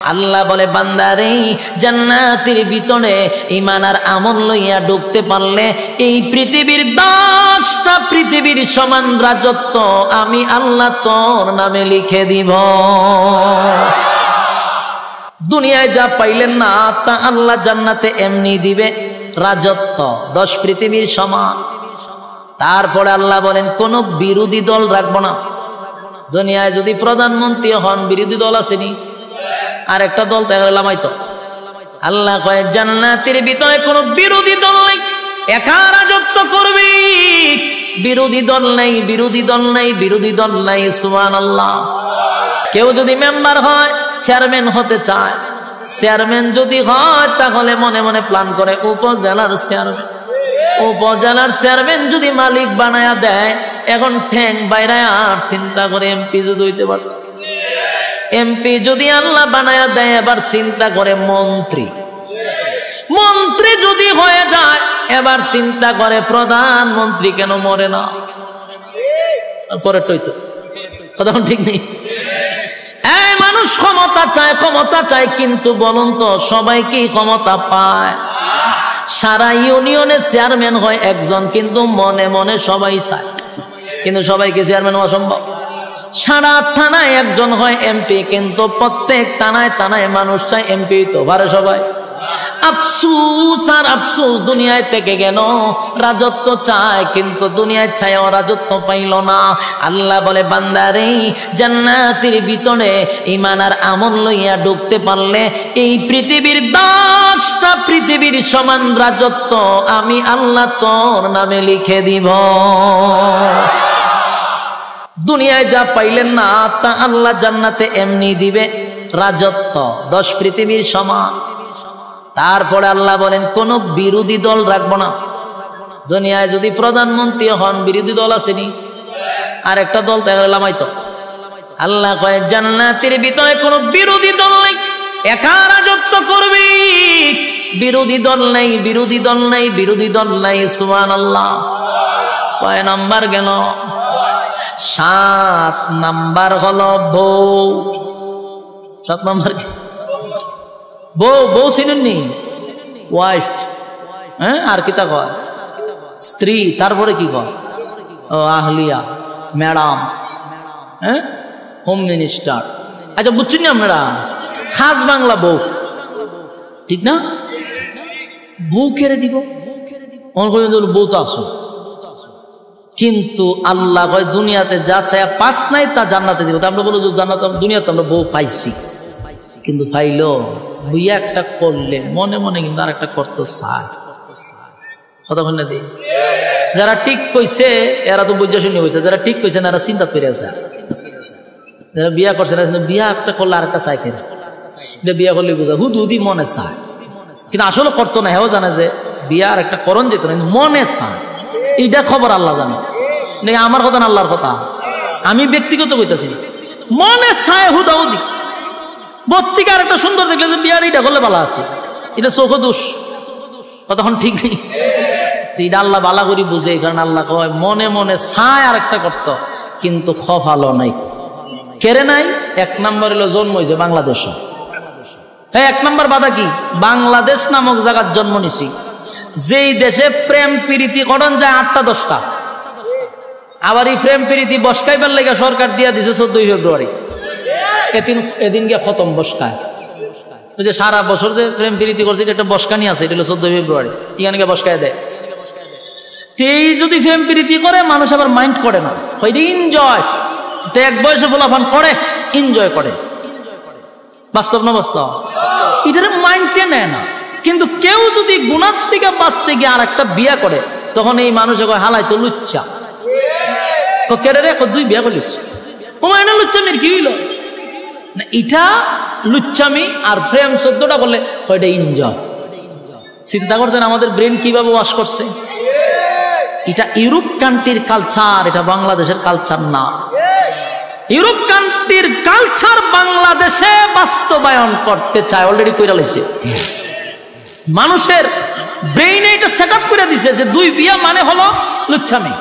আল্লাহ বলে বান্দারে জান্নাতের ভিতরে ঈমান আর আমল লইয়া ঢুকতে পারলে এই পৃথিবীর 10টা পৃথিবীর সমান রাজত্ব আমি আল্লাহ তোর নামে লিখে দিব। দুনিয়ায় যা পাইলেন না তা আল্লাহ জান্নাতে এমনি দিবে, রাজত্ব 10 পৃথিবীর সমান। তারপরে আল্লাহ বলেন কোন বিরোধী দল রাখবো না। দুনিয়ায় যদি প্রধানমন্ত্রী হন বিরোধী দল আসেনি, আর একটা দল লামাইতো। আল্লাহ কয় জান্নাতের ভিতরে কোনো বিরোধী দল নাই, একা রাজত্ব করবি, বিরোধী দল নাই, বিরোধী দল নাই, বিরোধী দল নাই। সুবহানাল্লাহ। কেউ যদি মেম্বার হয়, চেয়ারম্যান হতে চায়, চেয়ারম্যান যদি হয় তাহলে মনে মনে প্ল্যান করে উপজেলার চেয়ারম্যান, উপজেলার চেয়ারম্যান যদি মালিক বানায়া দেয়, এখন ঠ্যাং বাইরে আর চিন্তা করে এমপি যদি হইতে পারে, এমপি যদি আল্লাহ বানায়া দেয় এবার চিন্তা করে মন্ত্রী, মন্ত্রী যদি হয়ে যায় এবার চিন্তা করে প্রধানমন্ত্রী কেন মরে না। পরে টইতো কথা ঠিক নেই। এই মানুষ ক্ষমতা চায়, ক্ষমতা চায়, কিন্তু বলুন তো সবাই কি ক্ষমতা পায়? সারা ইউনিয়নের চেয়ারম্যান হয় একজন, কিন্তু মনে মনে সবাই চায়, কিন্তু সবাইকে চেয়ারম্যান হওয়া সম্ভব। সারা থানায় একজন হয় এমপি, কিন্তু প্রত্যেক থানায় থানায় মানুষ চায় এমপি তো পারে সবাই। আফসোস আর আফসোস, দুনিয়ায় থেকে গেল, রাজত্ব চায় কিন্তু দুনিয়ায় ছায়াও রাজত্ব পাইল না। আল্লাহ বলে বান্দারে জান্নাতের ভিতরে ঈমান আর আমল লইয়া ঢুকতে পারলে এই পৃথিবীর 10টা পৃথিবীর সমান রাজত্ব আমি আল্লাহ তোর নামে লিখে দিব। দুনিয়ায় যা পাইলেন না তা আল্লাহ জান্নাতে এমনি দিবে, রাজত্ব 10 পৃথিবীর সমান। তারপরে আল্লাহ বলেন কোন বিরোধী দল রাখবো না। দুনিয়ায় যদি প্রধানমন্ত্রী হন বিরোধী দল আসেনি, আর একটা দল লামাইতো। আল্লাহ কয় জান্নাতের ভিতরে কোন বিরোধী দল নাই, একা রাজত্ব করবি, বিরোধী দল নাই, বিরোধী দল নাই, বিরোধী দল নাই। সুবহানাল্লাহ। কয় নাম্বার গেল? 7 নাম্বার হলো বউ। 7 নাম্বার কি? বউ। বউ চিনেননি? ওয়াইফ। হ্যাঁ, আর কি তা কয়? স্ত্রী। তারপরে কি কয়? ও আহলিয়া, ম্যাডাম, হ্যাঁ, হোম মিনিস্টার। আচ্ছা বুঝছেন না আপনারা? খাস বাংলা বউ, ঠিক না? বউ কেড়ে দিব, বউ তো আসো। কিন্তু আল্লাহ কয় দুনিয়াতে যা চায় পাস নাই তা জান্নাতে দিব। আমরা বলবো জান্নাত, দুনিয়াতে আমরা বউ পাইছি, কিন্তু পাইলো বিয়ে একটা করলে মনে মনে কিন্তু আর একটা করতে চায়। কথা বল না দি। যারা ঠিক কইছে এরা তো বুঝা শুনি হয়েছে, যারা ঠিক কইছে না এরা চিন্তা করে আছে। যারা বিয়া করছে না, বিয়া একটা করলে আর একটা চায় কেন, বিয়া করলে বোঝা হুদি মনে চায়, কিন্তু আসলে করতো না। হেও জানে যে বিয়া আর একটা করণ যেত না, কিন্তু মনে চায়। এইটা খবর আল্লাহ জানে, আমার কথা না আল্লাহর কথা। আমি ব্যক্তিগত কইতাছি, মনে চায় হুদাহুদি। বত্তিকে আর একটা সুন্দর দেখলে যে বিয়ার এইটা করলে ভালো আছে, এটা চোখ দোষ, কতক্ষণ ঠিক নেই। এটা আল্লাহ বালা করি বুঝে, কারণ আল্লাহ কয় মনে মনে চায় আর একটা করতো, কিন্তু খফালো নাই, কেড়ে নাই। 1 নম্বর হলো জন্ম হয়েছে বাংলাদেশে। হ্যাঁ, 1 নম্বর বাধা কি? বাংলাদেশ নামক জায়গার জন্ম নিছি, যেই দেশে প্রেম প্রীতি করণ যায় 8টা 10টা। আবার এই প্রেম প্রীতি বসকাইবার লেগে সরকার দিয়া দিছে 14 ফেব্রুয়ারি। এদিনকে খতম বসকায়। ওই যে সারা বছর যে প্রেম প্রীতি করছে একটা বসকানি আছে, এটা হলো 14 ফেব্রুয়ারি, এখানে বসকায় দেয়। এই যদি প্রেম প্রীতি করে মানুষ আবার মাইন্ড করে না, এনজয়। তো এক বয়সে ফলাফল করে, এনজয় করে। বাস্তব না বাস্তব? এটার মাইন্ডে নেয় না। কিন্তু কেউ যদি গুণার থেকে বাঁচতে গিয়ে আর একটা বিয়া করে, তখন এই মানুষ হালাই তো লুচ্চা। কেড়ে রে 2 বিয়া করিস, ও না লুচ্চামির কি হইল না? এটা লুচ্চামি। আর প্রেম 14টা বললে ওইটা এনজয়। চিন্তা করছেন আমাদের ব্রেন কিভাবে ওয়াশ করছে? এটা ইউরোপ কান্ট্রির কালচার, এটা বাংলাদেশের কালচার না। ইউরোপ কান্ট্রির কালচার বাংলাদেশে বাস্তবায়ন করতে চায়, অলরেডি কইরা লাইছে। মানুষের ব্রেইনে এটা সেট আপ করে দিছে যে 2 বিয়া মানে হলো লুচ্ছামি,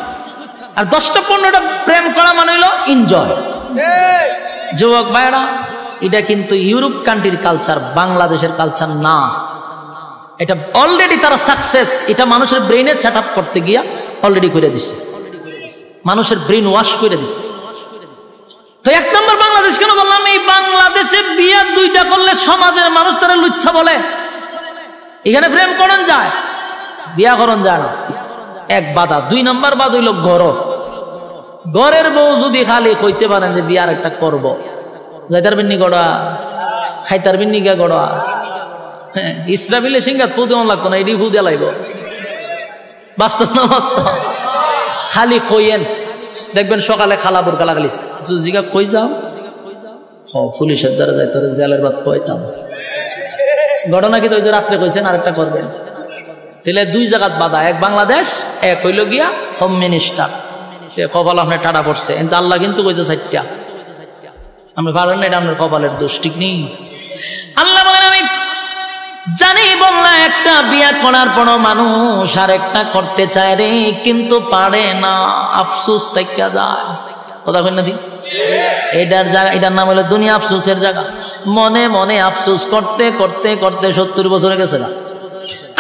আর 10টা 15টা প্রেম করা মানে হলো এনজয়। যুবক ভাইরা, এটা কিন্তু ইউরোপ কান্ট্রির কালচার, বাংলাদেশের কালচার না। এটা অলরেডি তারা সাকসেস, এটা মানুষের ব্রেইনে সেট আপ করতে গিয়া অলরেডি করে দিচ্ছে, মানুষের ব্রেইন ওয়াশ করে দিচ্ছে। তো এক নম্বর বাংলাদেশ কেন বললাম, এই বাংলাদেশে বিয়া দুইটা করলে সমাজের মানুষ তারা লুচ্ছা বলে। এখানে প্রেম করন যায়, বিয়া করন যায় না, এক বাধা। দুই নম্বর বাদ হইল ঘরের বউ যদি খালি কইতে পারেন যে বিয়ার একটা করবো, যাইতার বিন্নি গড়া, খাইতার বিন্নি গা গড়া, হ্যাঁ ইসরাফিলে সিংহাত ফুদে লাগতো না, এটি ফুদে লাগবে। বাস্তব না বাস্তব? খালি কইয়েন, দেখবেন সকালে খালা বোরকা লাগালিস, জিগা কই যাও, পুলিশের দ্বারা যাই তোর জেলের বাদ কইতাম। ঘটনা কি তো রাত্রে কইছেন আরেকটা করবেন, তাহলে দুই জায়গাত বাধা, এক বাংলাদেশ, এক হইল গিয়া হোম মিনিস্টার। কপাল আপনার টাটা পড়ছে, কিন্তু আল্লাহ কিন্তু কইছে 4টা, আমি পারেন না, এটা আপনার কপালের দোষ, ঠিক নেই। আল্লাহ বলেন আমি জানি বললা একটা বিয়া করার পর মানুষ আর একটা করতে চায় রে, কিন্তু পারে না, আফসোস থেকে যায়। কথা কই না দিন, এটার জায়গা, এটার নাম হলো দুনিয়া আফসোসের জায়গা। মনে মনে আফসোস করতে করতে করতে 70 বছরে গেছে না,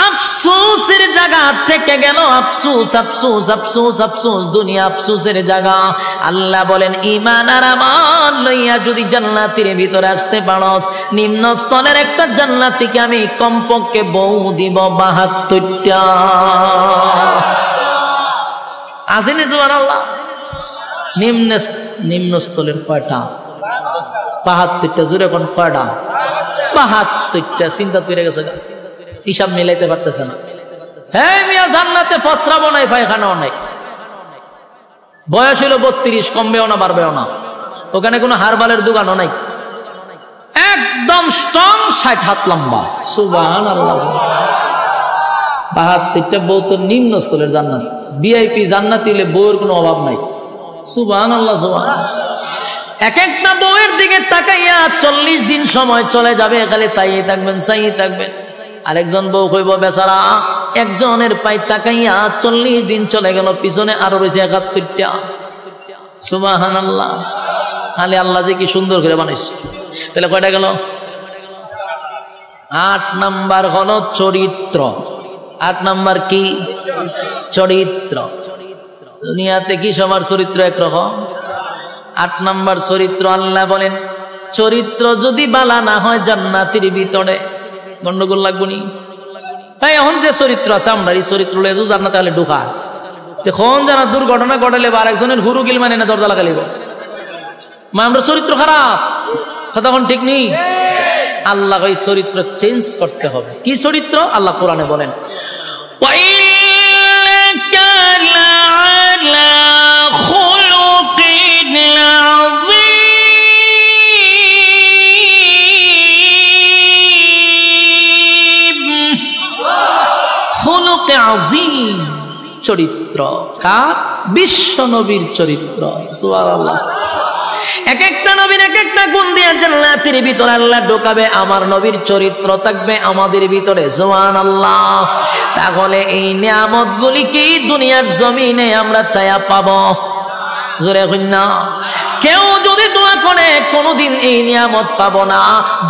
আফসোসের জায়গা থেকে গেল আফসোস আফসোস আফসোস আফসোস, দুনিয়া আফসোসের জায়গা। আল্লাহ বলেন ঈমান আর আমাল লইয়া যদি জান্নাতের ভিতরে আসতে পারস, নিম্ন স্তরের একটা জান্নাতীকে আমি কমপক্ষে বউ দিব 72টা। আসেনি সুবহানাল্লাহ? নিম্ন স্তরের কয়টা? 72টা। জোরে কোন কয়টা? 72টা। চিন্তা করে গেছে, হিসাব মিলাইতে পারতেছে না। হ্যাঁ মিয়া, জান্নাতে ফসরাবো নাই, পায়খানাও নাই। বয়স হইল 32, কমবেও না বাড়বেও না। ওখানে কোনো হারবালের দোকানও নাই, একদম স্ট্রং, 60 হাত লম্বা। সুবহানাল্লাহ। 72টা বউ তো নিম্ন স্তরের জান্নাত, ভিআইপি জান্নাতি হলে বউয়ের কোনো অভাব নাই। সুবহানাল্লাহ সুবহানাল্লাহ। এক একটা বউয়ের দিকে তাকাইয়া 40 দিন সময় চলে যাবে, খালি তাইয়ে থাকবেন, চাইয়ে থাকবেন। আরেকজন বউ কইব বেচারা, একজনের পাই তাকাইয়া 40 দিন চলে গেল, পিছনে আরো রয়েছে 71টা। সুবহানাল্লাহ। তাহলে আল্লাহ যে কি সুন্দর করে বানাইছে। তাহলে কয়টা গেল? 8 নাম্বার হলো চরিত্র। 8 নাম্বার কি? চরিত্র। দুনিয়াতে কি সবার চরিত্র একরকম? 8 নাম্বার চরিত্র। আল্লাহ বলেন চরিত্র যদি বালা না হয় জান্নাতের ভিতরে গন্ডগোল লাগবো নি। এখন যে চরিত্র আছে আমরা, এই চরিত্র জান্নাতে হলে ঢুকা, এখন যারা দুর্ঘটনা ঘটালে বা আরেকজনের হুরু গিল মানে না দরজা লাগালিব, আমরা চরিত্র খারাপ, তখন ঠিক নেই। আল্লাহ এই চরিত্র চেঞ্জ করতে হবে। কি চরিত্র? আল্লাহ কোরআনে বলেন চরিত্র। কার? বিশ্ব নবীর চরিত্র। সুবহানাল্লাহ। এক একটা নবীর এক একটা গুণ দিয়ে জান্নাতের ভিতরে আল্লাহ ঢোকাবে, আমার নবীর চরিত্র থাকবে আমাদের ভিতরে। সুবহানাল্লাহ। তাহলে এই নিয়ামতগুলি কি দুনিয়ার জমিনে আমরা চায়া পাবো? জোরে কই না। কেউ যদি দোয়া করে কোনদিন এই নিয়ামত পাবো না।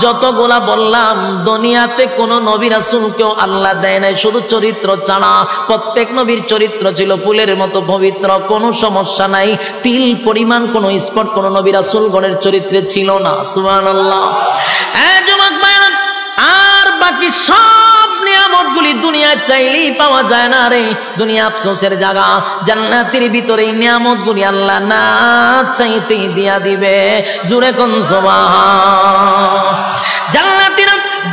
যতগুলা বললাম দুনিয়াতে কোন নবী রাসূলকেও আল্লাহ দেয় নাই শুধু চরিত্র ছাড়া। প্রত্যেক নবীর চরিত্র ছিল ফুলের মতো পবিত্র, কোনো সমস্যা নাই। তিল পরিমাণ কোনো স্পট কোন নবী রাসূলগণের চরিত্রে ছিল না। সুবহানাল্লাহ। যুবক ভাইরা, আর বাকি সব নিয়ামতগুলি দুনিয়ায় চাইলেই পাওয়া যায় না রে। দুনিয়া আফসোসের জায়গা। জান্নাতের ভিতরে নিয়ামতগুলি আল্লাহ না চাইতেই দিয়া দিবে। জোরে কোন সুবহান।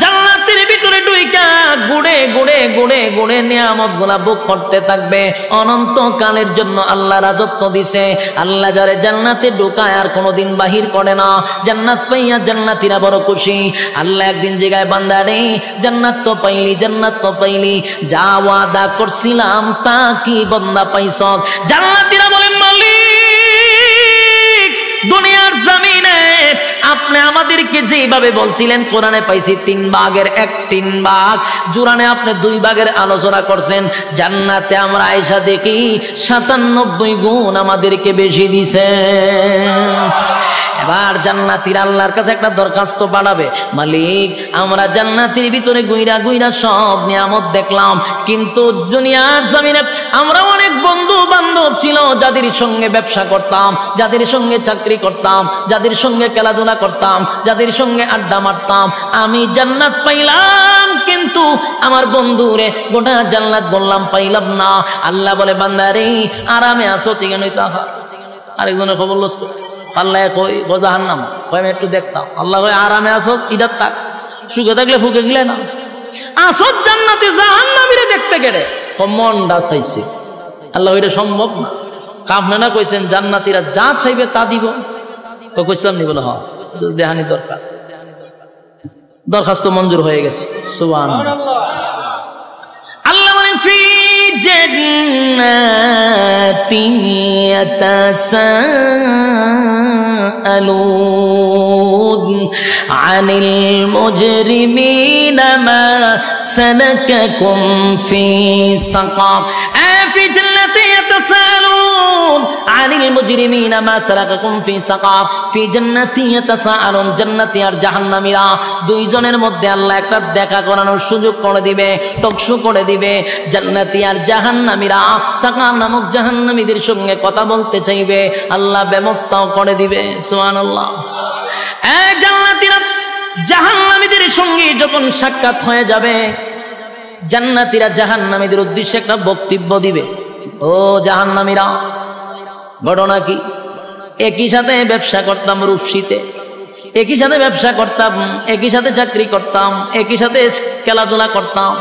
জান্নাতের ভিতরে ঢুইকা গুড়ে গুড়ে গুড়ে গুড়ে নিয়ামতগুলা ভোগ করতে থাকবে অনন্তকালের জন্য। আল্লাহ রাজত্ব দিছে। আল্লাহ যারে জান্নাতে ঢুকায় আর কোনোদিন বাহির করে না। জান্নাত পাইয়া জান্নাতীরা বড় খুশি। আল্লাহ একদিন জায়গায় বান্দা রে, জান্নাত তো পাইলি, জান্নাত তো পাইলি, যা ওয়াদা করছিলাম তা কি বান্দা পাইছ? জান্নাতীরা বলেন মালিক, দুনিয়ার জমিনে আপনি আমাদেরকে যেভাবে বলছিলেন কোরআনে পাইছি 3 ভাগের 1/3 ভাগ, জুরানে আপনি 2 ভাগের আলোচনা করছেন। জান্নাতে আমরা আয়েশা দেখি 97 গুণ আমাদেরকে বেশি দিছেন। এবার জান্নাতীরা আল্লাহর কাছে একটা দরখাস্ত পাঠাবে, মালিক আমরা জান্নাতের ভিতরে গুইরা গুইরা সব নিয়ামত দেখলাম, কিন্তু দুনিয়ার জমিনে আমরা অনেক বন্ধু বান্ধব ছিল যাদের সঙ্গে ব্যবসা করতাম, যাদের সঙ্গে চাকরি করতাম, যাদের সঙ্গে খেলাধুলা করতাম, যাদের সঙ্গে আড্ডা মারতাম, আমি জান্নাত পাইলাম কিন্তু আমার বন্ধুরে গোটা জান্নাত বললাম পাইলাম না। আল্লাহ বলে বান্দারে আরামে আছো ঠিক নই তাহা। আরেকজনের খবর লস আল্লাহ কই জাহান্নাম কই আমি একটু দেখতাম, আল্লাহ কই আরামে আছো ইদার থাক, সুখে থাকলে ফুকে গেলে না, আসো জান্নাতে জাহান্নামীরে দেখতে গেলে মনটা চাইছে। আল্লাহ এটা সম্ভব না, আপনারা কইছেন জান্নাতীরা যা চাইবে তা দিব, কইছিলাম নি বলে হ্যাঁ দেহানি দরকার, দরখাস্ত মঞ্জুর হয়ে গেছে। সুবহানাল্লাহ। আল্লাহ বলেন ফি জান্নাতিন ইয়াতাসাআলুন আনিল মুজরিমিনা মা সালাকাকুম ফি সাকার। ফি জান্নাতিন ইয়াতাসাআলুন আনিল মুজরিমিনা মা সালাকাকুম ফি সাকার। ফি জান্নাতিন ইয়াতাসাআলুন, জান্নাতি আর জাহান্নামীরা দুইজনের মধ্যে আল্লাহ একটা দেখা করানোর সুযোগ করে দিবে, টকশো করে দিবে। জান্নাতি আর জাহান্নামীরা সাকার নামক জাহান্নামীদের সঙ্গে কথা বলতে চাইবে, আল্লাহ ব্যবস্থাও করে দিবে। সুবহানাল্লাহ। এই জান্নাতীরা জাহান্নামীদের সঙ্গে যখন সাক্ষাৎ হয়ে যাবে, জান্নাতীরা জাহান্নামীদের উদ্দেশ্যে একটা বক্তব্য দিবে। ও জাহান্নামীরা, ঘটনা কি? একই সাথে ব্যবসা করতাম রূপসীতে, একই সাথে ব্যবসা করতাম, একই সাথে চাকরি করতাম, একই সাথে খেলাধুলা করতাম,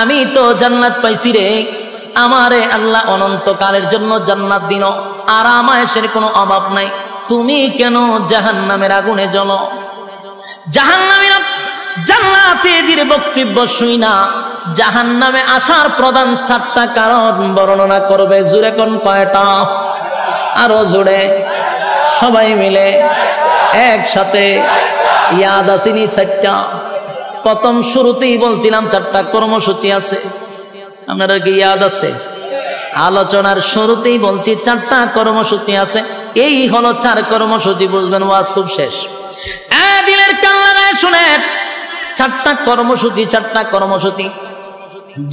আমি তো জান্নাত পাইছি রে, আমারে আল্লাহ অনন্তকালের জন্য জান্নাত দিন, আর আরামায়েশের কোনো অভাব নাই, তুমি কেন জাহান্নামের আগুনে জ্বলো? জাহান্নামীরা জান্নাতীদের বক্তব্য শুই না জাহান্নামে আসার প্রধান 4টা কারণ বর্ণনা করবে। জোরে কোন কয়টা? আরো জোরে সবাই মিলে একসাথে ইয়াদ আসেনি 4টা। প্রথম শুরুতেই বলছিলাম 4টা কর্মসূচি আছে, আপনারা কি ইয়াদ আছে? আলোচনার শুরুতেই বলছি 4টা কর্মসূচি আছে, এই হলো 4 কর্মসূচি, বুঝবেন ওয়াজ খুব শেষ। দিলের কান লাগায় শুনেন, 4টা কর্মসূচি, 4টা কর্মসূচি।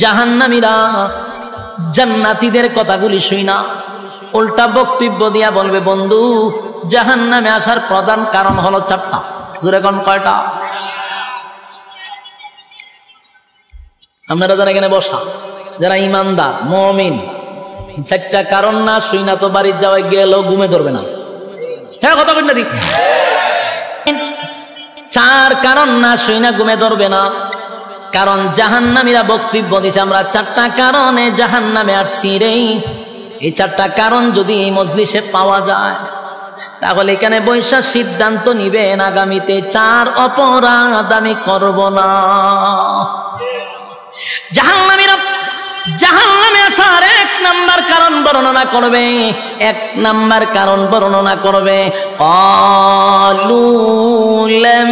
জাহান্নামীরা জান্নাতীদের কথাগুলি শুই না, উল্টা বক্তব্য দিয়া বলবে বন্ধু জাহান্নামে আসার প্রধান কারণ হলো 4টা। জোরে কোন কয়টা? আপনারা যারা এখানে বসা, যারা ইমানদার মুমিন, 4টা কারণ না শুই না তো বাড়ির যাওয়ায় গেলেও ঘুমে ধরবে না। হ্যাঁ কথা বল না দি, 4 কারণ না শুই না ঘুমে ধরবে না। কারণ জাহান্নামীরা বক্তব্য দিচ্ছে আমরা 4টা কারণে জাহান্নামে আসছি রে। এই 4টা কারণ যদি এই মজলিসে পাওয়া যায় তাহলে এখানে বৈশা সিদ্ধান্ত নিবেন আগামীতে 4 অপরাধ আমি করব না। জাহান্নামীরা জাহান্নামে আসার 1 নাম্বার কারণ বর্ণনা করবে, 1 নাম্বার কারণ বর্ণনা করবে, ক্বালু লাম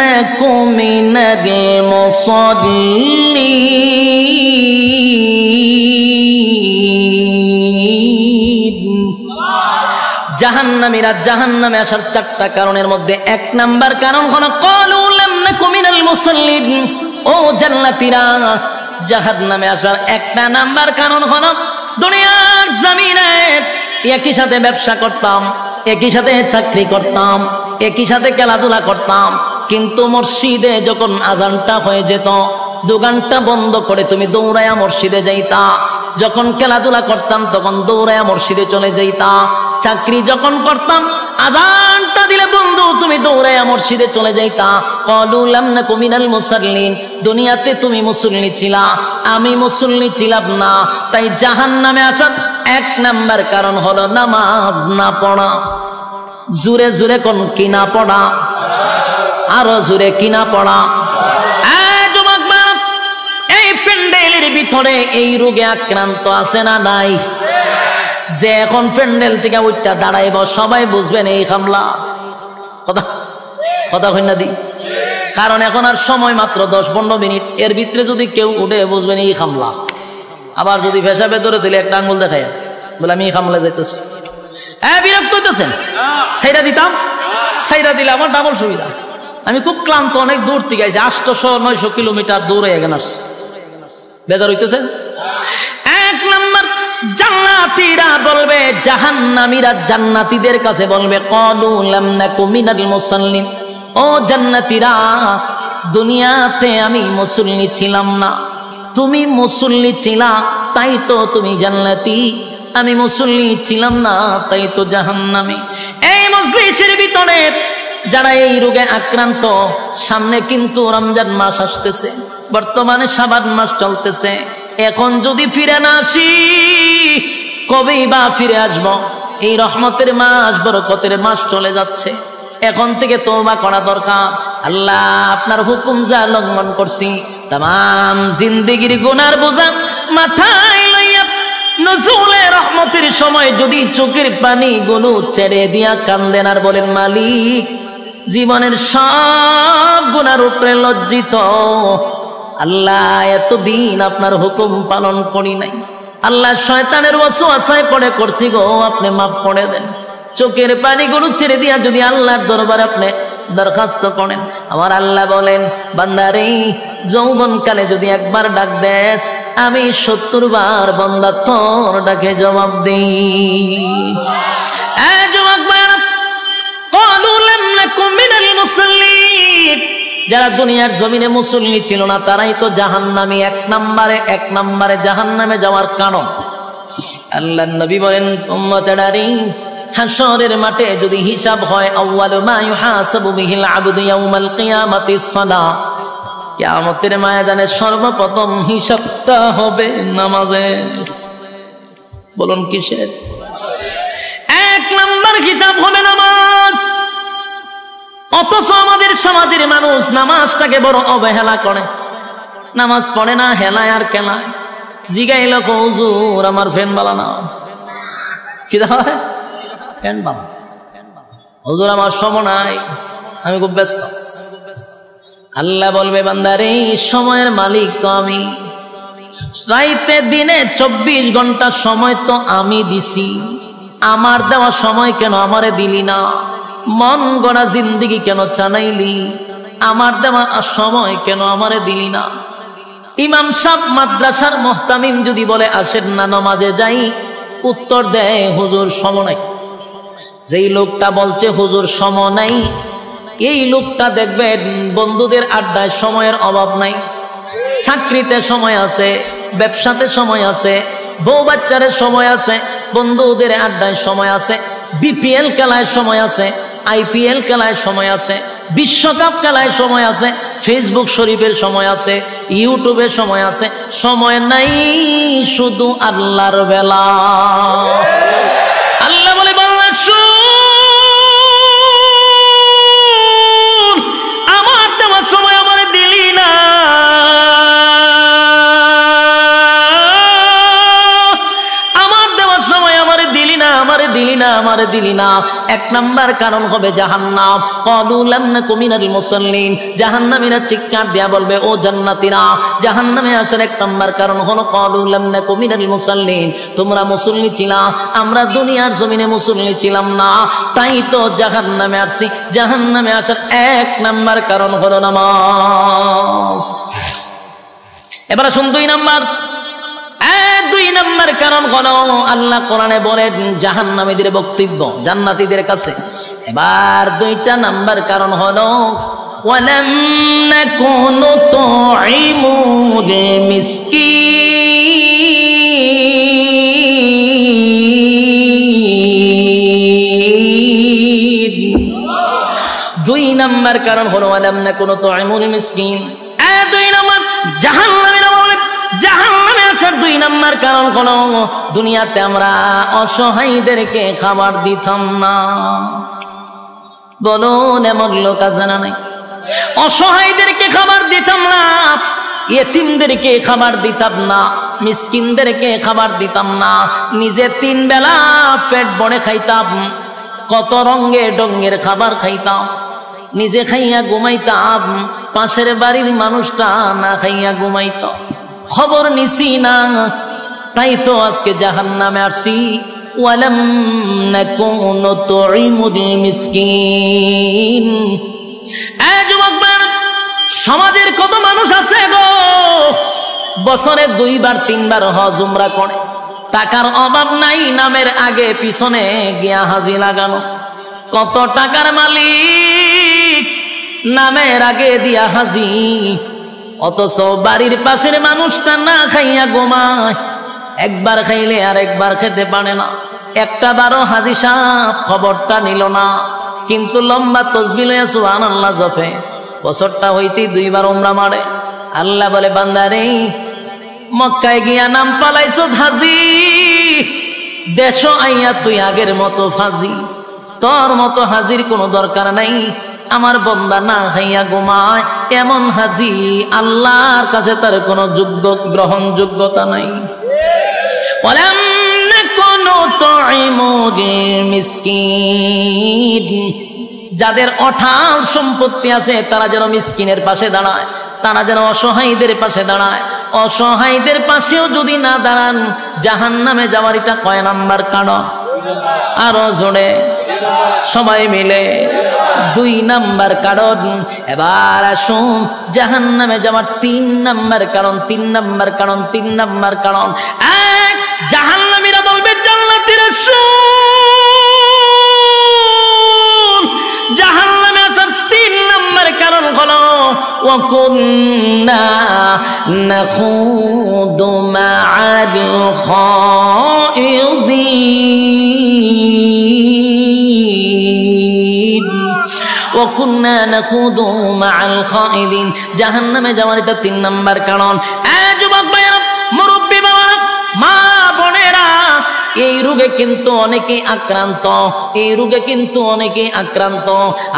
নাকু মিনাল মুসাল্লিন। জাহান্নামীরা জাহান্নামে আসার 4টা কারণের মধ্যে 1 নাম্বার কারণ হলো ক্বালু লাম নাকু মিনাল মুসাল্লিন। ও জান্নাতীরা জাহান্নামে আসার 1টা নাম্বার কারণ হলো দুনিয়ার জমিনে একই সাথে ব্যবসা করতাম, একই সাথে চাকরি করতাম, একই সাথে খেলাধুলা করতাম, কিন্তু মসজিদে যখন আজানটা হয়ে যেত দোকানটা বন্ধ করে তুমি দৌড়ায়া মসজিদে যাইতা, যখন খেলাধুলা করতাম তখন দৌড়ায়া মসজিদে চলে যাইতা, চাকরি যখন করতাম আজানটা দিলে বন্ধু তুমি দৌড়ায়া মসজিদে চলে যাইতা। ক্বালু লাম নাকু মিনাল মুসাল্লিন, দুনিয়াতে তুমি মুসল্লি ছিলা, আমি মুসল্লি ছিলাম না, তাই জাহান্নামে আসার 1 নাম্বার কারণ হলো নামাজ না পড়া। জোরে জোরে কোন কি না পড়া? আরো জোরে কি না পড়া? এই প্যান্ডেলের ভিতরে এই রোগে আক্রান্ত আছে না নাই? যে এখন প্যান্ডেল থেকে উঠটা দাঁড়াইব সবাই বুঝবেন এই হামলা। কথা কথা কই না দি? কারণ এখন আর সময় মাত্র 10-15 মিনিট, এর ভিতরে যদি কেউ উঠে বুঝবেন এই হামলা। আবার যদি পেশাবে ধরে তুলে একটা আঙ্গুল দেখায় বলে আমি এই হামলা যাইতেছি, বিরক্ত হইতেছেন, সেইটা দিতাম সাইরা দিলে আমার ডাবল সুবিধা। আমি খুব ক্লান্ত, অনেক দূর থেকে আইছি, 800-900 কিলোমিটার দূরে এখানে আসছি, বেজার হইতেছে। এক নম্বর, জান্নাতীরা বলবে, জাহান্নামীরা জান্নাতীদের কাছে বলবে, ক্বালু লাম নাকু মিনাল মুসাল্লিন, ও জান্নাতীরা, দুনিয়াতে আমি মুসল্লি ছিলাম না, তুমি মুসল্লি ছিলা, তাই তো তুমি জান্নাতি, আমি মুসল্লি ছিলাম না, তাই তো জাহান্নামী। এই মজলিসের ভিতরে যারা এই রোগে আক্রান্ত, সামনে কিন্তু রমজান মাস আসতেছে, বর্তমানে শাবান মাস চলতেছে, এখন যদি ফিরে না আসি কবেই বা ফিরে আসবো? এই রহমতের মাস, বরকতের মাস চলে যাচ্ছে, এখন থেকে তওবা করা দরকার। আল্লাহ, আপনার হুকুম যা লঙ্ঘন করছি, তাম জিন্দেগির গুনার বোঝা মাথায় লইয়া নজুলে রহমতের সময় যদি চোখের পানি গুলো ছেড়ে দিয়া কান্দেন আর বলেন, মালিক, জীবনের সব গুনার উপরে লজ্জিত, আল্লাহ এতদিন আপনার হুকুম পালন করি নাই, আল্লাহ শয়তানের ওয়াসওয়াসায় পড়ে করছি গো, আপনি মাফ করে দেন। চোখের পানিগুলো ছেড়ে দিয়া যদি আল্লাহর দরবারে আপনি দরখাস্ত করেন, আমার আল্লাহ বলেন, বান্দারে, যৌবনকালে যদি একবার ডাক দেস, আমি 70 বার বান্দা তোর ডাকে জবাব দিই। যারা দুনিয়ার জমিনে মুসল্লি ছিল না, তারাই তো জাহান্নামী। এক নম্বরে জাহান্নামে যাওয়ার কারণ, আল্লাহর নবী বলেন, উম্মতেরারে, হাশরের মাঠে যদি হিসাব হয়, আউয়ালু মা ইউহাসাবু বিহিল আবদু ইয়াউমাল কিয়ামাতিস সালাহ, কিয়ামতের ময়দানে সর্বপ্রথম হিসাবটা হবে নামাজের। বলুন কিসের? 1 নম্বর হিসাব হবে নামাজ। অথচ আমাদের সমাজের মানুষ নামাজটাকে বড় অবহেলা করে, নামাজ পড়ে না, হেলায় আর কেলায়। জিগাইল, হুজুর আমার ফ্যান বালা না, কি হয় ফ্যান বালা, হুজুর আমার সময় নাই, আমি খুব ব্যস্ত। আল্লাহ বলবে, বান্দারে, সময়ের মালিক তো আমি, রাইতে দিনে 24 ঘন্টা সময় তো আমি দিছি, আমার দেওয়া সময় কেন আমারে দিলি না? মন গড়া জিন্দেগি কেন চালাইলি? আমার দেওয়া সময় কেন আমারে দিলি না? ইমাম সাহেব মাদ্রাসার মুহতামিম যদি বলে, আসেন না নামাজে যাই, উত্তর দেয়, হুজুর সময় নাই। যেই লোকটা বলছে হুজুর সময় নাই, এই লোকটা দেখবেন বন্ধুদের আড্ডায় সময়ের অভাব নাই, চাকরিতে সময় আছে, ব্যবসাতে সময় আছে, বউ বাচ্চারে সময় আছে, বন্ধুদের আড্ডায় সময় আছে, বিপিএল খেলায় সময় আছে, আইপিএল খেলায় সময় আছে, বিশ্বকাপ খেলায় সময় আছে, ফেসবুক শরীফের সময় আছে, ইউটিউবের সময় আছে, সময় নাই শুধু আল্লাহর বেলা। আল্লাহ বলে, বাংলা শুন, আমার দেওয়ার সময় আমার দিলি না, আমারে দিলি না। 1 নম্বর কারণ হবে জাহান্নাম। ক্বালু লাম নাকু মিনাল মুসাল্লিন, জাহান্নামীরা চিৎকার দিয়া বলবে, ও জান্নাতীরা, জাহান্নামে আসার 1 নম্বর কারণ হলো ক্বালু লাম নাকু মিনাল মুসাল্লিন, তোমরা মুসল্লি ছিলা, আমরা দুনিয়ার জমিনে মুসল্লি ছিলাম না, তাই তো জাহান্নামে আসছি। জাহান্নামে আসার 1 নম্বর কারণ হলো নামাজ। এবার শুন 2 নম্বর। 2 নম্বর কারণ হলো, আল্লাহ কোরআনে বলেন জাহান্নামীদের বক্তব্য জান্নাতীদের কাছে। এবার 2টা নাম্বার কারণ হলো, ওয়ালাম নাকুনু তুইমুল মিসকিন। 2 নম্বর কারণ হলো, ওয়ালাম নাকুনু তুইমুল মিসকিন। 2 নম্বর জাহান্নামীরা বলে, জাহান্নামে আসার 2 নম্বর কারণ হলো, দুনিয়াতে আমরা অসহায়দেরকে খাবার দিতাম না। বলুন, এমন লোক আছে না নাই? অসহায়দেরকে খাবার দিতাম না, ইয়েতিমদেরকে খাবার দিতাম না, মিসকিনদেরকে খাবার দিতাম না, নিজে 3 বেলা পেট ভরে খাইতাম, কত রঙে ডঙ্গের খাবার খাইতাম, নিজে খাইয়া ঘুমাইতাম, পাশের বাড়ির মানুষটা না খাইয়া ঘুমাইত, খবর নিছি না, তাই তো আজকে জাহান্নামে আসছি। ওয়ালাম নাকুনু নুতঈমুল মিসকিন। এই যুবকরা, সমাজের কত মানুষ আছে গো, বছরে 2 বার 3 বার হজ উমরা করে, টাকার অভাব নাই, নামের আগে পিছনে গিয়া হাজি লাগানো। কত টাকার মালিক, নামের আগে দিয়া হাজি, অথচ বাড়ির পাশের মানুষটা না খাইয়া ঘুমায়, একবার খাইলে আর একবার খেতে পারে না। একটা বারো হাজি সাহেব খবরটা নিল না, কিন্তু লম্বা তসবিহ লইয়া সুবহানাল্লাহ জপে, বছরটা হইতে 2 বার উমরা মারে। আল্লাহ বলে, বান্দারে মক্কায় গিয়া নাম পালাইছ হাজি, দেশ আইয়া তুই আগের মতো ফাজি, তোর মতো হাজির কোনো দরকার নাই। আমার বান্দা না খাইয়া ঘুমায়, এমন হাজি আল্লাহর কাছে তার কোনো গ্রহণযোগ্যতা নাই। ওয়ালাম নাকুনু নুতঈমুল মিসকিন। যাদের অঢাল সম্পত্তি আছে তারা যেন মিসকিনের পাশে দাঁড়ায়, তারা যেন অসহায়ীদের পাশে দাঁড়ায়। অসহায়ীদের পাশেও যদি না দাঁড়ান, জাহান্নামে যাওয়ার এটা কয় নাম্বার কারণ? আরো জোরে সবাই মিলে 2 নাম্বার কারণ। এবার আসুন জাহান্নামে যাওয়ার 3 নাম্বার কারণ। 3 নাম্বার কারণ, 3 নাম্বার কারণ। এক, জাহান্নামীরা বলবে জান্নাতীরা শুন। জাহান্নামে আসার 3 নাম্বার কারণ হলো ওয়া কুন্না নাখুদু মা'আল খাইদিন। ওয়া কুন্না নাখুদু মা'আল খাইদিন। জাহান্নামে যাওয়ার এটা 3 নাম্বার কারণ। যুবক ভাইরা, মুরব্বী বাবারা, মা বোনেরা, এই রোগে কিন্তু অনেকেই আক্রান্ত, এই রোগে কিন্তু অনেকেই আক্রান্ত।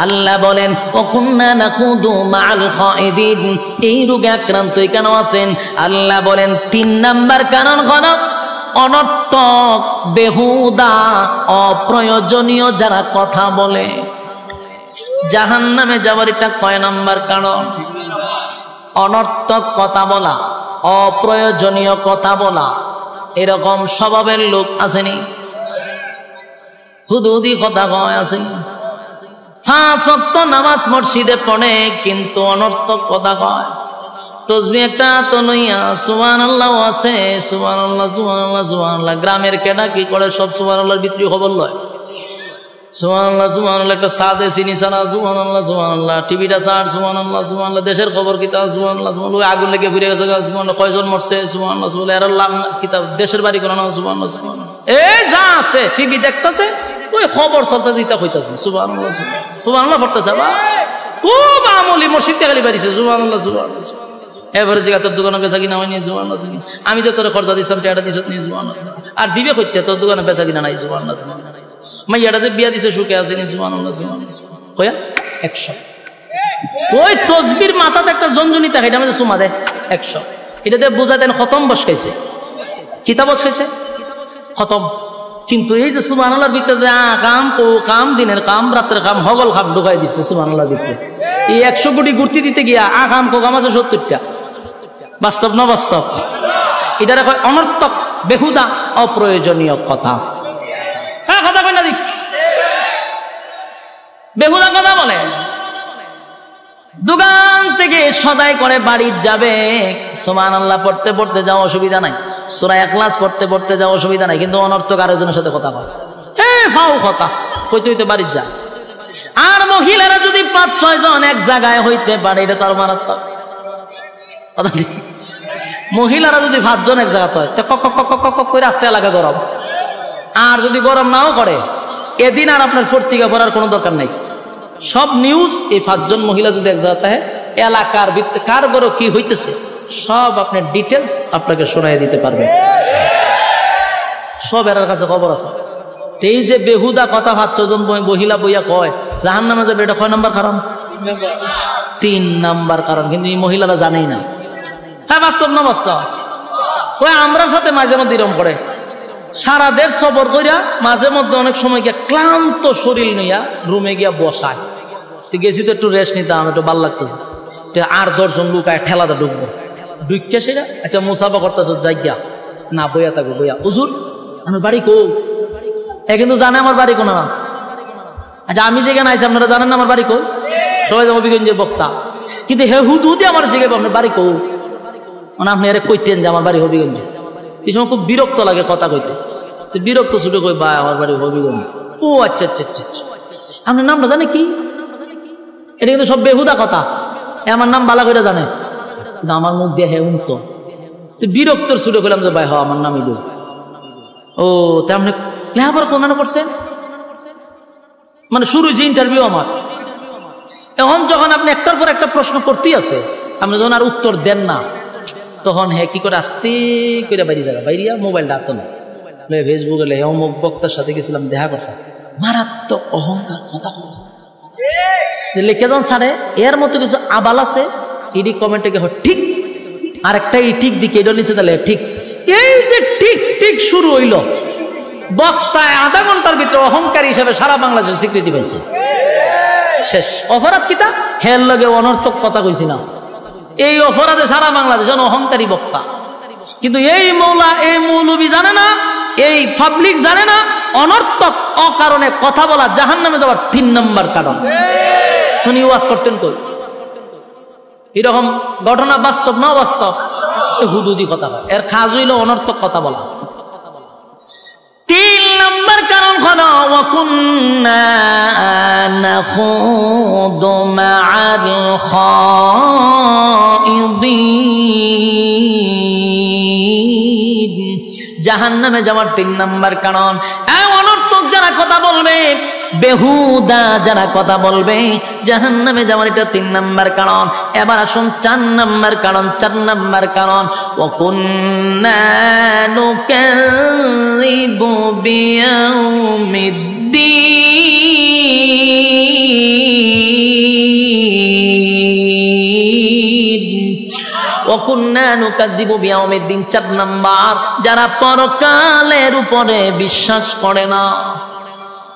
আল্লাহ বলেন ওয়া কুন্না নাখুদু মা'আল খাইদিন। এই রোগে আক্রান্ত কেন আছেন? আল্লাহ বলেন 3 নাম্বার কারণ হলো অনর্থক, বেহুদা, অপ্রয়োজনীয় যারা কথা বলে। জাহান্নামে যাওয়ার এটা কয় নাম্বার কারণ? অনর্থক কথা বলা, অপ্রয়োজনীয় কথা বলা। এরকম স্বভাবের লোক আসেনি? হুদুদি কথা কয় আসেনি? 5 ওয়াক্ত নামাজ মসজিদে পড়ে, কিন্তু অনর্থক কথা কয়। তসবিহ একটা তো নইয়া সুবহানাল্লাহ আছে, সুবহানাল্লাহ সুবহানাল্লাহ সুবহানাল্লাহ। গ্রামের কেডা কি করে? সব সুবহানাল্লাহর ভিতরে খবর লয়। সুবহানাল্লাহ সুবহানাল্লাহ, একটা সাদে চিনি ছাড়া সুবহানাল্লাহ সুবহানাল্লাহ, টিভিটা ছাড় সুবহানাল্লাহ সুবহানাল্লাহ, দেশের খবর কিতাব সুবহানাল্লাহ সুবহানাল্লাহ, আগুন লেগে ঘুরে গেছে সুবহানাল্লাহ, কয়জন মরছে সুবহানাল্লাহ সুবহানাল্লাহ, এর লাম কিতাব, দেশের বাড়ি কোন সুবহানাল্লাহ সুবহানাল্লাহ। এই যা আছে টিভি দেখতেছে, ওই খবর চলতে যেটা হইতাছে সুবহানাল্লাহ সুবহানাল্লাহ পড়তেছে। খুব আমলি মসজিদে খালি বাড়িছে সুবহানাল্লাহ সুবহানাল্লাহ। এবারে জিগা তোর দোকানে বেচা কিনা হয়নি সুবহানাল্লাহ, আমি যে তোর খরচা দিছিলাম টাকা দিছত নি সুবহানাল্লাহ, আর দিবে কইতে তোর দোকানে বেচা কিনা নাই সুবহানাল্লাহ সুবহানাল্লাহ। মাইয়াটা যে বিয়া দিছে সুখে আসেনি সুবহানাল্লাহ সুবহানাল্লাহ কইয়া 100। ওই তসবির মাথাতে একটা জঞ্জনি থাকে, এটা আমাদের সুমা দেয় 100। এটাতে বোঝা দেন খতম বসাইছে, কিতাব বসাইছে খতম। কিন্তু এই যে সুবহানাল্লাহর ভিতরে কাম কো কাম, দিনের কাম, রাতের কাম, হগল কাম ঢুকাই দিচ্ছে সুবহানাল্লাহর ভিতরে। এই 100 কোটি ঘুরতি দিতে গিয়া কাম কো কাম আছে 70টা। বাস্তব না বাস্তব? এটারে কয় অনর্থক, বেহুদা, অপ্রয়োজনীয় কথা। কথা কই না দিক, বেহুদা কথা বলে। দোকান থেকে সদাই করে বাড়ি যাবে, সুবহানাল্লাহ পড়তে পড়তে যাও, অসুবিধা নাই। সূরা ইখলাস পড়তে পড়তে যাও, অসুবিধা নাই। কিন্তু অনর্থক আরেকজনের সাথে কথা বলে, ফাও কথা কইতে হইতে বাড়ি যা। আর মহিলারা যদি 5-6 জন এক জায়গায় হইতে পারে, এটা তার মারাত্মক। মহিলারা যদি 5 জন এক জায়গাতে হয়, কক কক কক কক করে আসতে লাগে গরম। আর যদি গরম নাও করে, এদিন আর আপনার ফর্তিকা পড়ার কোনো দরকার নাই। সব নিউজ এই 5 জন মহিলা যদি এক জায়গাতে হয়, এলাকার ভিত্তি কার গরো কি হইতেছে সব আপনার ডিটেলস আপনাকে শোনাই দিতে পারবে। সব এর কাছে খবর আছে। এই যে বেহুদা কথা 5 জন মহিলা বইয়া কয় জাহান্নামে যাবে, এটা কয় নাম্বার কারণ? 3 নাম্বার কারণ। কিন্তু এই মহিলারা জানেই না। হ্যাঁ, বাস্তব না বাস্তব? ওই আমরা সাথে মাঝে মধ্যে এরকম করে, সারা দেশ সফর করিয়া মাঝে মধ্যে অনেক সময় গিয়া ক্লান্ত শরীর নিয়া রুমে গিয়া বসায়। গেছি তো একটু রেস্ট নিতাম, একটু ভালো লাগতেছে। আর 10 জন লোক ঠেলাতে ঢুকবো, ঢুকিয়া সেটা আচ্ছা মুসাফা করতেছ, যাইয়া না বইয়া থাকবো, বইয়া হুজুর আমার বাড়ি কো, এ কিন্তু জানে আমার বাড়ি কোন না। আচ্ছা আমি যেখানে আইছি আপনারা জানেন না আমার বাড়ি কই? সবাই হবিগঞ্জের বক্তা, কিন্তু হে হুদহুদি আমার জিজ্ঞেস আপনার বাড়ি কই, মানে আপনি আরে কইতেন যে আমার বাড়ি হবিগঞ্জে। এই সময় খুব বিরক্ত লাগে কথা কইতে, তো বিরক্ত ছুটে কই ভাই আমার বাড়ি হবিগঞ্জ। ও আচ্ছা আচ্ছা আচ্ছা, আপনার নামটা জানে কি? এটা কিন্তু সব বেহুদা কথা। আমার নাম বালা করে জানে, কিন্তু আমার মুখ দিয়ে হে উনতো, তো বিরক্তর ছুটে কইলাম যে ভাই হ আমার নাম ইডু। ও তা আপনি লেখাপড়া কোন করছেন? মানে শুরু যে ইন্টারভিউ আমার, এখন যখন আপনি একটার পর একটা প্রশ্ন করতেই আছে, আপনি যখন আর উত্তর দেন না, তখন হে কি করে আস্তে করে বাইরে জায়গা বাইরিয়া মোবাইলটা হাত না ফেসবুকে লেহে অমুক বক্তার সাথে গেছিলাম দেখা করতাম, মারাত্মক অহংকার কথা লিখে যখন ছাড়ে এর মতো কিছু আবাল আছে, ইডি কমেন্টে গে ঠিক, আর একটা ই ঠিক দিকে এটা নিচে তাহলে ঠিক, এই যে ঠিক ঠিক শুরু হইল, বক্তায় আধা ঘন্টার ভিতরে অহংকারী হিসাবে সারা বাংলাদেশের স্বীকৃতি পাইছে। শেষ অপরাধ কিতা হের লগে অনর্থক কথা কইছি না, এই অপরাধে সারা বাংলাদেশ অহংকারী বক্তা। কিন্তু এই মৌলা এই মৌলবি জানে না, এই পাবলিক জানে না, অনর্থক অকারণে কথা বলা জাহান্নামে যাওয়ার 3 নম্বর কারণ। উনি ওয়াজ করতেন কই? এরকম ঘটনা বাস্তব না বাস্তব? হুদুদি কথা বলে, এর খাজ হইল অনর্থক কথা বলা। 3 নম্বর কারণ হলো ওয়াকুন্না নাখুদু মা'আল খাইদিন। জাহান্নামে যাওয়ার 3 নম্বর কারণ অনর্থক যারা কথা বলবে, বেহুদা যারা কথা বলবে, জাহান্নামে যাওয়ার এটা 3 নম্বর কারণ। এবার আসুন 4 নম্বর কারণ। 4 নম্বর কারণ ওয়াকুন্না নুকাযযিবু বিয়াউমিদ্দিন। ওয়াকুন্না নুকাযযিবু বিয়াউমিদ্দিন 4 নম্বর, যারা পরকালের উপরে বিশ্বাস করে না।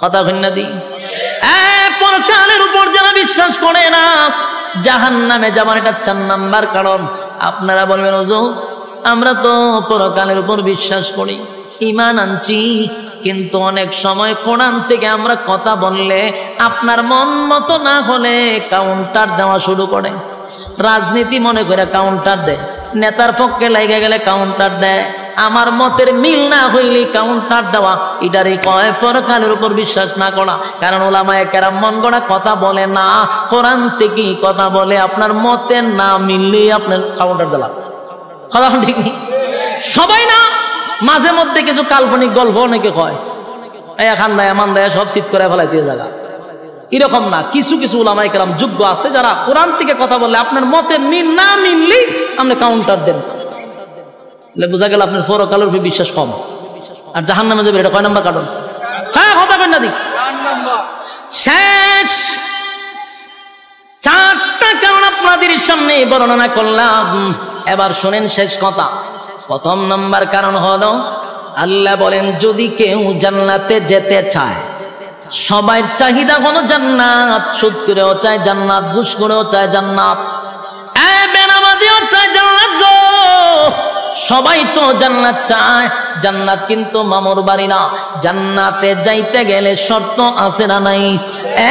কথা কইনা দি, পরকালের উপর যারা বিশ্বাস করে না, জাহান্নামে যাবার এটা 4 নম্বর কারণ। আপনারা বলবেন হুজুর আমরা তো পরকালের উপর বিশ্বাস করি, ঈমান আনছি, কিন্তু অনেক সময় কোরআন থেকে আমরা কথা বললে আপনার মন মতো না হলে কাউন্টার দেওয়া শুরু করে। রাজনীতি মনে করে কাউন্টার দেয়, নেতার পক্ষে লাগে গেলে কাউন্টার দেয়, আমার মতের মিল না হইলে কাউন্টার দেওয়া, এটারই কয় পরকালের উপর বিশ্বাস না করা। কারণ উলামায়ে কেরাম মন গড়া কথা বলে না, কোরআন থেকে কথা বলে, আপনার মতের না মিললে আপনার কাউন্টার দিলাম। কথা ঠিক নেই সবাই না, মাঝে মধ্যে কিছু কাল্পনিক গল্প অনেকে কয়, এখান দেয় এমন দেয় সব সিট করে ফেলাইতে জায়গা, এরকম না। কিছু কিছু উলামায়ে কেরাম যোগ্য আছে যারা কোরআন থেকে কথা বলে আপনার মতের মিল না মিললেই আপনি কাউন্টার দেন। বোঝা গেল আপনার পরকালের উপর বিশ্বাস কম, আর জাহান্নামে যাবে। এটা কয় নম্বর কারণ? হ্যাঁ কথা কই না দি, শেষ 4টা কারণ আপনাদের সামনে বর্ণনা করলাম। এবার শুনেন শেষ কথা। প্রথম নম্বর কারণ হলো আল্লাহ বলেন যদি কেউ জান্নাতে যেতে চায়, সবার চাহিদা হলো জান্নাত, সুদ করেও চায় জান্নাত, ঘুষ করেও চায় জান্নাত, বেনামাজিও চায় জান্নাত গো, সবাই তো জান্নাত চায়। জান্নাত কিন্তু মামুর বাড়ি না, জান্নাতে যাইতে গেলে শর্ত আছে না নাই?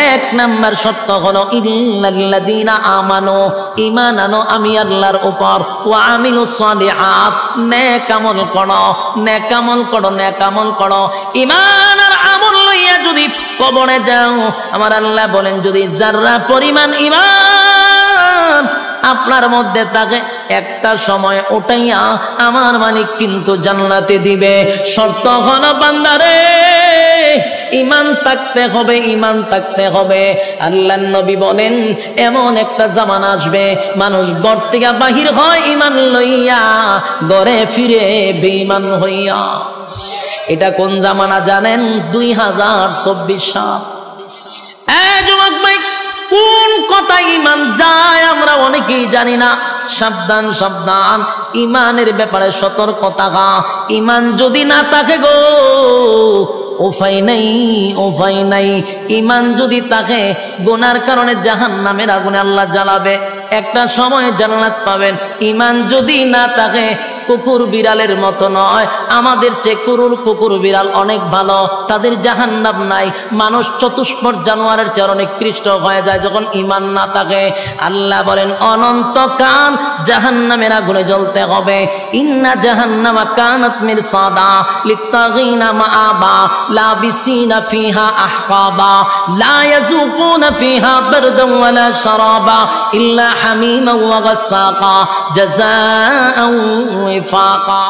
1 নাম্বার শর্ত হলো ইল্লাল্লাযীনা আমানু, ঈমান আনো আমি আল্লাহর উপর, ওয়া আমিলুস সালিহাত, নেক আমল করো, নেক আমল করো, নেক আমল করো। ঈমান আর আমল লইয়া যদি কবরে যাও, আমার আল্লাহ বলেন যদি যারা পরিমাণ ঈমান আপনার মধ্যে থাকে, একটা সময় ওটাইয়া আমার মালিক কিন্তু জান্নাতে দিবে। শর্ত হলো বান্দারে ঈমান থাকতে হবে, ঈমান থাকতে হবে। আল্লাহর নবী বলেন এমন একটা জামানা আসবে মানুষ ঘর থেকে বাহির হয় ঈমান লইয়া, ঘরে ফিরে বেঈমান হইয়া। এটা কোন জামানা জানেন? 2024 সাল। যুবক ভাই, কোন কথা ঈমান যায় আমরা অনেকেই জানি না। সাবধান সাবধান, ঈমানের ব্যাপারে সতর্ক থাকা। ঈমান যদি না থাকে গো, উপায় নাই, উপায় নাই। ঈমান যদি থাকে, গুনার কারণে জাহান্নামের আগুনে আল্লাহ জ্বালাবে, একটা সময় জান্নাত পাবেন। ঈমান যদি না থাকে, কুকুর বিড়ালের মতো নয়, আমাদের চেয়ে কুকুর বিড়াল অনেক ভালো, তাদের জাহান্নাম নাই। মানুষ চতুষ্পদ জানোয়ারের চেয়ে নিকৃষ্ট হয়ে যায় যখন ঈমান না থাকে। আল্লাহ বলেন অনন্তকাল জাহান্নামের আগুনে জ্বলতে হবে। ইন্না জাহান্নামা কানাত মিরসাদা লিত্তাগিনা মাআবা লাবিসিনা ফিহা আহকাবা লা ইয়াযুকুনা ফিহা বারদান ওয়ালা শারাবা ইল্লা হামিমান ওয়া গাসসাকা জাযাআন ওয়াফাকা।